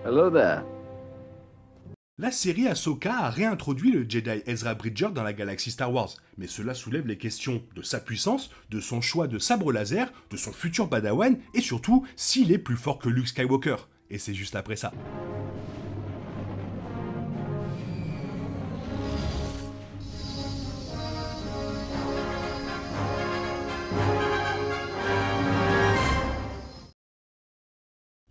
Hello there. La série Ahsoka a réintroduit le Jedi Ezra Bridger dans la galaxie Star Wars, mais cela soulève les questions de sa puissance, de son choix de sabre laser, de son futur padawan, et surtout s'il est plus fort que Luke Skywalker. Et c'est juste après ça.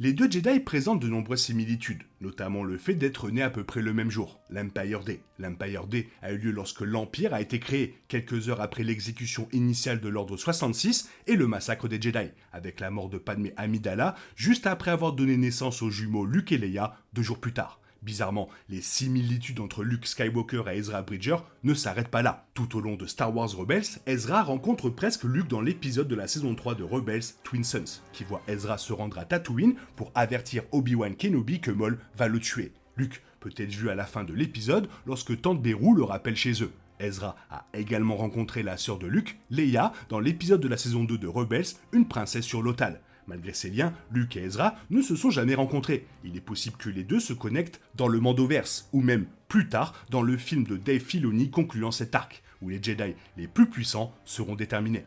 Les deux Jedi présentent de nombreuses similitudes, notamment le fait d'être nés à peu près le même jour, l'Empire Day. L'Empire Day a eu lieu lorsque l'Empire a été créé, quelques heures après l'exécution initiale de l'Ordre 66 et le massacre des Jedi, avec la mort de Padmé Amidala, juste après avoir donné naissance aux jumeaux Luke et Leia 2 jours plus tard. Bizarrement, les similitudes entre Luke Skywalker et Ezra Bridger ne s'arrêtent pas là. Tout au long de Star Wars Rebels, Ezra rencontre presque Luke dans l'épisode de la saison 3 de Rebels, Twin Suns, qui voit Ezra se rendre à Tatooine pour avertir Obi-Wan Kenobi que Maul va le tuer. Luke peut être vu à la fin de l'épisode lorsque Tante Beru le rappelle chez eux. Ezra a également rencontré la sœur de Luke, Leia, dans l'épisode de la saison 2 de Rebels, une princesse sur Lothal. Malgré ces liens, Luke et Ezra ne se sont jamais rencontrés. Il est possible que les deux se connectent dans le Mandoverse, ou même plus tard dans le film de Dave Filoni concluant cet arc, où les Jedi les plus puissants seront déterminés.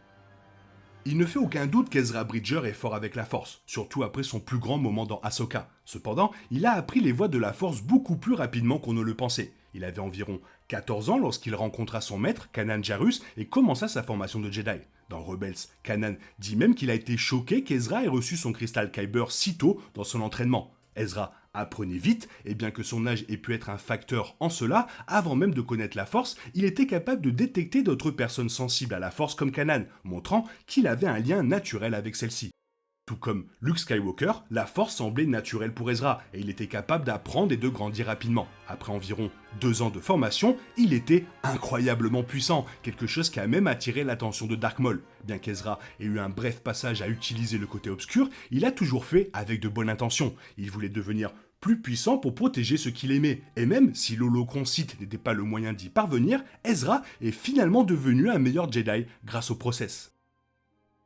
Il ne fait aucun doute qu'Ezra Bridger est fort avec la Force, surtout après son plus grand moment dans Ahsoka. Cependant, il a appris les voies de la Force beaucoup plus rapidement qu'on ne le pensait. Il avait environ 14 ans lorsqu'il rencontra son maître, Kanan Jarrus, et commença sa formation de Jedi. Dans Rebels, Kanan dit même qu'il a été choqué qu'Ezra ait reçu son cristal Kyber si tôt dans son entraînement. Ezra apprenait vite, et bien que son âge ait pu être un facteur en cela, avant même de connaître la Force, il était capable de détecter d'autres personnes sensibles à la Force comme Kanan, montrant qu'il avait un lien naturel avec celle-ci. Tout comme Luke Skywalker, la Force semblait naturelle pour Ezra, et il était capable d'apprendre et de grandir rapidement. Après environ 2 ans de formation, il était incroyablement puissant, quelque chose qui a même attiré l'attention de Dark Maul. Bien qu'Ezra ait eu un bref passage à utiliser le côté obscur, il a toujours fait avec de bonnes intentions. Il voulait devenir plus puissant pour protéger ce qu'il aimait. Et même si l'Holocron Sith n'était pas le moyen d'y parvenir, Ezra est finalement devenu un meilleur Jedi grâce au process.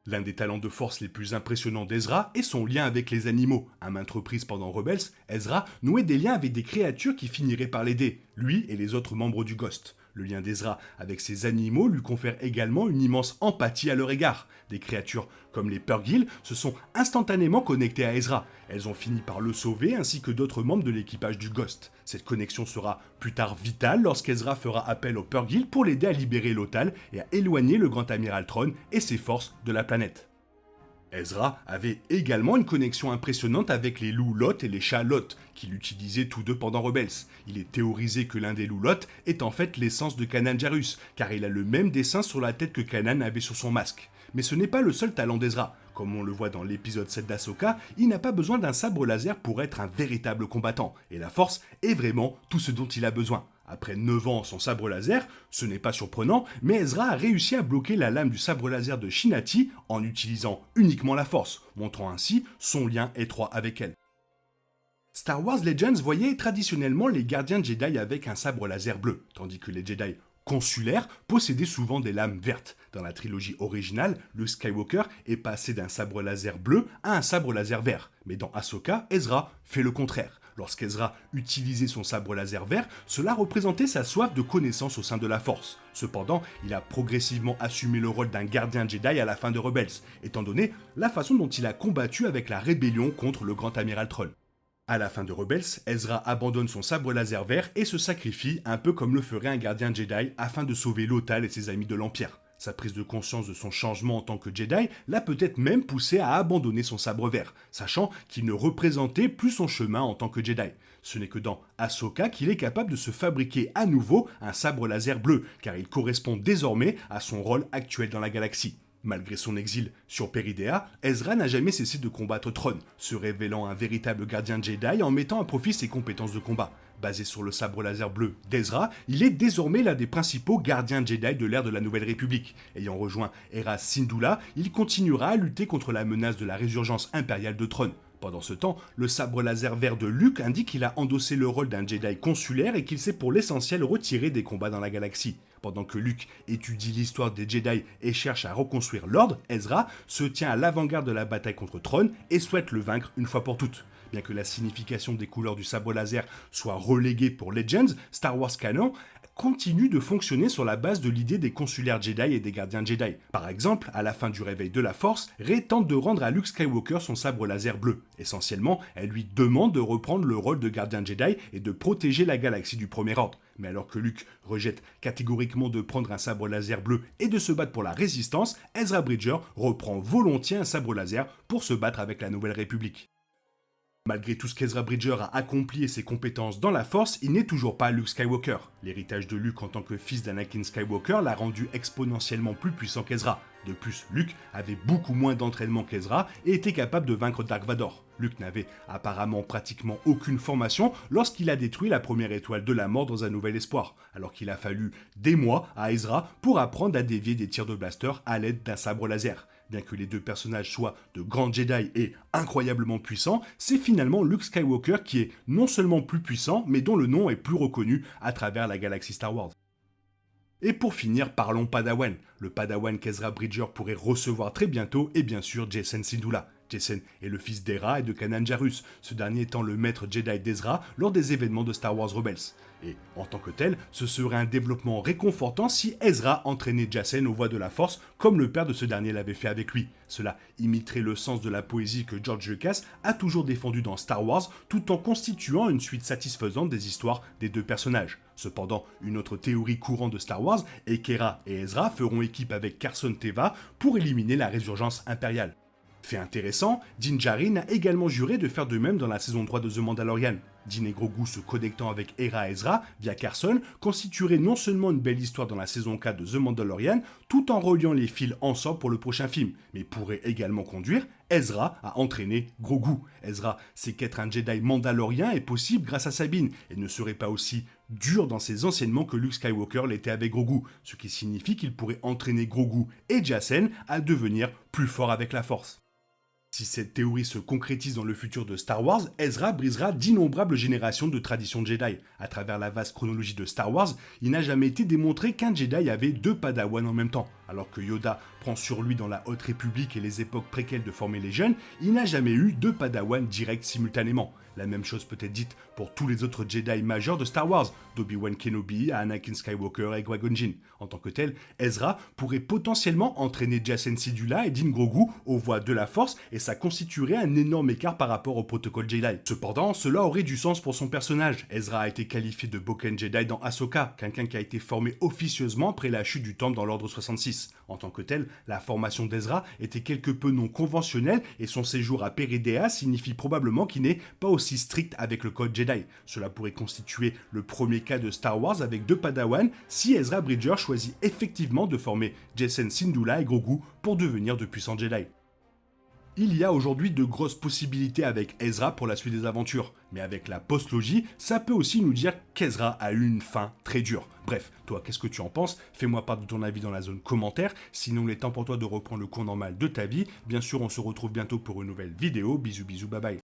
L'un des talents de force les plus impressionnants d'Ezra est son lien avec les animaux. À maintes reprises pendant Rebels, Ezra nouait des liens avec des créatures qui finiraient par l'aider, lui et les autres membres du Ghost. Le lien d'Ezra avec ces animaux lui confère également une immense empathie à leur égard. Des créatures comme les Purrgil se sont instantanément connectées à Ezra. Elles ont fini par le sauver ainsi que d'autres membres de l'équipage du Ghost. Cette connexion sera plus tard vitale lorsqu'Ezra fera appel aux Purrgil pour l'aider à libérer Lothal et à éloigner le Grand Amiral Thrawn et ses forces de la planète. Ezra avait également une connexion impressionnante avec les loups Lot et les chats Lot, qu'il utilisait tous deux pendant Rebels. Il est théorisé que l'un des loups Lot est en fait l'essence de Kanan Jarrus, car il a le même dessin sur la tête que Kanan avait sur son masque. Mais ce n'est pas le seul talent d'Ezra. Comme on le voit dans l'épisode 7 d'Ahsoka, il n'a pas besoin d'un sabre laser pour être un véritable combattant, et la Force est vraiment tout ce dont il a besoin. Après 9 ans sans sabre laser, ce n'est pas surprenant, mais Ezra a réussi à bloquer la lame du sabre laser de Shinati en utilisant uniquement la Force, montrant ainsi son lien étroit avec elle. Star Wars Legends voyait traditionnellement les gardiens Jedi avec un sabre laser bleu, tandis que les Jedi consulaires possédaient souvent des lames vertes. Dans la trilogie originale, Luke Skywalker est passé d'un sabre laser bleu à un sabre laser vert, mais dans Ahsoka, Ezra fait le contraire. Lorsqu'Ezra utilisait son sabre laser vert, cela représentait sa soif de connaissance au sein de la Force. Cependant, il a progressivement assumé le rôle d'un gardien Jedi à la fin de Rebels, étant donné la façon dont il a combattu avec la rébellion contre le Grand Amiral Thrawn. À la fin de Rebels, Ezra abandonne son sabre laser vert et se sacrifie un peu comme le ferait un gardien Jedi afin de sauver Lothal et ses amis de l'Empire. Sa prise de conscience de son changement en tant que Jedi l'a peut-être même poussé à abandonner son sabre vert, sachant qu'il ne représentait plus son chemin en tant que Jedi. Ce n'est que dans Ahsoka qu'il est capable de se fabriquer à nouveau un sabre laser bleu, car il correspond désormais à son rôle actuel dans la galaxie. Malgré son exil sur Peridea, Ezra n'a jamais cessé de combattre Thrawn, se révélant un véritable gardien Jedi en mettant à profit ses compétences de combat. Basé sur le sabre laser bleu d'Ezra, il est désormais l'un des principaux gardiens Jedi de l'ère de la Nouvelle République. Ayant rejoint Hera Syndulla, il continuera à lutter contre la menace de la résurgence impériale de Thrawn. Pendant ce temps, le sabre laser vert de Luke indique qu'il a endossé le rôle d'un Jedi consulaire et qu'il s'est pour l'essentiel retiré des combats dans la galaxie. Pendant que Luke étudie l'histoire des Jedi et cherche à reconstruire l'ordre, Ezra se tient à l'avant-garde de la bataille contre Thrawn et souhaite le vaincre une fois pour toutes. Bien que la signification des couleurs du sabre laser soit reléguée pour Legends, Star Wars Canon continue de fonctionner sur la base de l'idée des consulaires Jedi et des gardiens Jedi. Par exemple, à la fin du réveil de la Force, Rey tente de rendre à Luke Skywalker son sabre laser bleu. Essentiellement, elle lui demande de reprendre le rôle de gardien Jedi et de protéger la galaxie du Premier Ordre. Mais alors que Luke rejette catégoriquement de prendre un sabre laser bleu et de se battre pour la Résistance, Ezra Bridger reprend volontiers un sabre laser pour se battre avec la Nouvelle République. Malgré tout ce qu'Ezra Bridger a accompli et ses compétences dans la Force, il n'est toujours pas Luke Skywalker. L'héritage de Luke en tant que fils d'Anakin Skywalker l'a rendu exponentiellement plus puissant qu'Ezra. De plus, Luke avait beaucoup moins d'entraînement qu'Ezra et était capable de vaincre Dark Vador. Luke n'avait apparemment pratiquement aucune formation lorsqu'il a détruit la première étoile de la mort dans Un Nouvel Espoir, alors qu'il a fallu des mois à Ezra pour apprendre à dévier des tirs de blaster à l'aide d'un sabre laser. Bien que les deux personnages soient de grands Jedi et incroyablement puissants, c'est finalement Luke Skywalker qui est non seulement plus puissant, mais dont le nom est plus reconnu à travers la galaxie Star Wars. Et pour finir, parlons Padawan. Le Padawan qu'Ezra Bridger pourrait recevoir très bientôt est bien sûr Jacen Syndulla. Jacen est le fils d'Hera et de Kanan Jarrus, ce dernier étant le maître Jedi d'Ezra lors des événements de Star Wars Rebels. Et en tant que tel, ce serait un développement réconfortant si Ezra entraînait Jacen aux voies de la Force comme le père de ce dernier l'avait fait avec lui. Cela imiterait le sens de la poésie que George Lucas a toujours défendu dans Star Wars tout en constituant une suite satisfaisante des histoires des deux personnages. Cependant, une autre théorie courante de Star Wars est qu'Hera et Ezra feront équipe avec Carson Teva pour éliminer la résurgence impériale. Fait intéressant, Din Djarin a également juré de faire de même dans la saison 3 de The Mandalorian. Din et Grogu se connectant avec Hera et Ezra via Carson constituerait non seulement une belle histoire dans la saison 4 de The Mandalorian, tout en reliant les fils ensemble pour le prochain film, mais pourrait également conduire Ezra à entraîner Grogu. Ezra sait qu'être un Jedi mandalorien est possible grâce à Sabine, et ne serait pas aussi dur dans ses enseignements que Luke Skywalker l'était avec Grogu, ce qui signifie qu'il pourrait entraîner Grogu et Jacen à devenir plus forts avec la Force. Si cette théorie se concrétise dans le futur de Star Wars, Ezra brisera d'innombrables générations de traditions Jedi. À travers la vaste chronologie de Star Wars, il n'a jamais été démontré qu'un Jedi avait deux Padawan en même temps. Alors que Yoda prend sur lui dans la Haute République et les époques préquelles de former les jeunes, il n'a jamais eu deux Padawan directs simultanément. La même chose peut être dite pour tous les autres Jedi majeurs de Star Wars, d'Obi-Wan Kenobi à Anakin Skywalker et Qui-Gon Jinn. En tant que tel, Ezra pourrait potentiellement entraîner Jacen Syndulla et Din Grogu aux voies de la Force et ça constituerait un énorme écart par rapport au protocole Jedi. Cependant, cela aurait du sens pour son personnage. Ezra a été qualifié de Boken Jedi dans Ahsoka, quelqu'un qui a été formé officieusement après la chute du temple dans l'ordre 66. En tant que tel, la formation d'Ezra était quelque peu non conventionnelle et son séjour à Peridea signifie probablement qu'il n'est pas aussi strict avec le code Jedi. Cela pourrait constituer le premier cas de Star Wars avec deux Padawan si Ezra Bridger choisit effectivement de former Jacen Syndulla et Grogu pour devenir de puissants Jedi. Il y a aujourd'hui de grosses possibilités avec Ezra pour la suite des aventures, mais avec la post-logie, ça peut aussi nous dire qu'Ezra a eu une fin très dure. Bref, toi, qu'est-ce que tu en penses? Fais-moi part de ton avis dans la zone commentaire, sinon il est temps pour toi de reprendre le cours normal de ta vie. Bien sûr, on se retrouve bientôt pour une nouvelle vidéo. Bisous bisous, bye bye.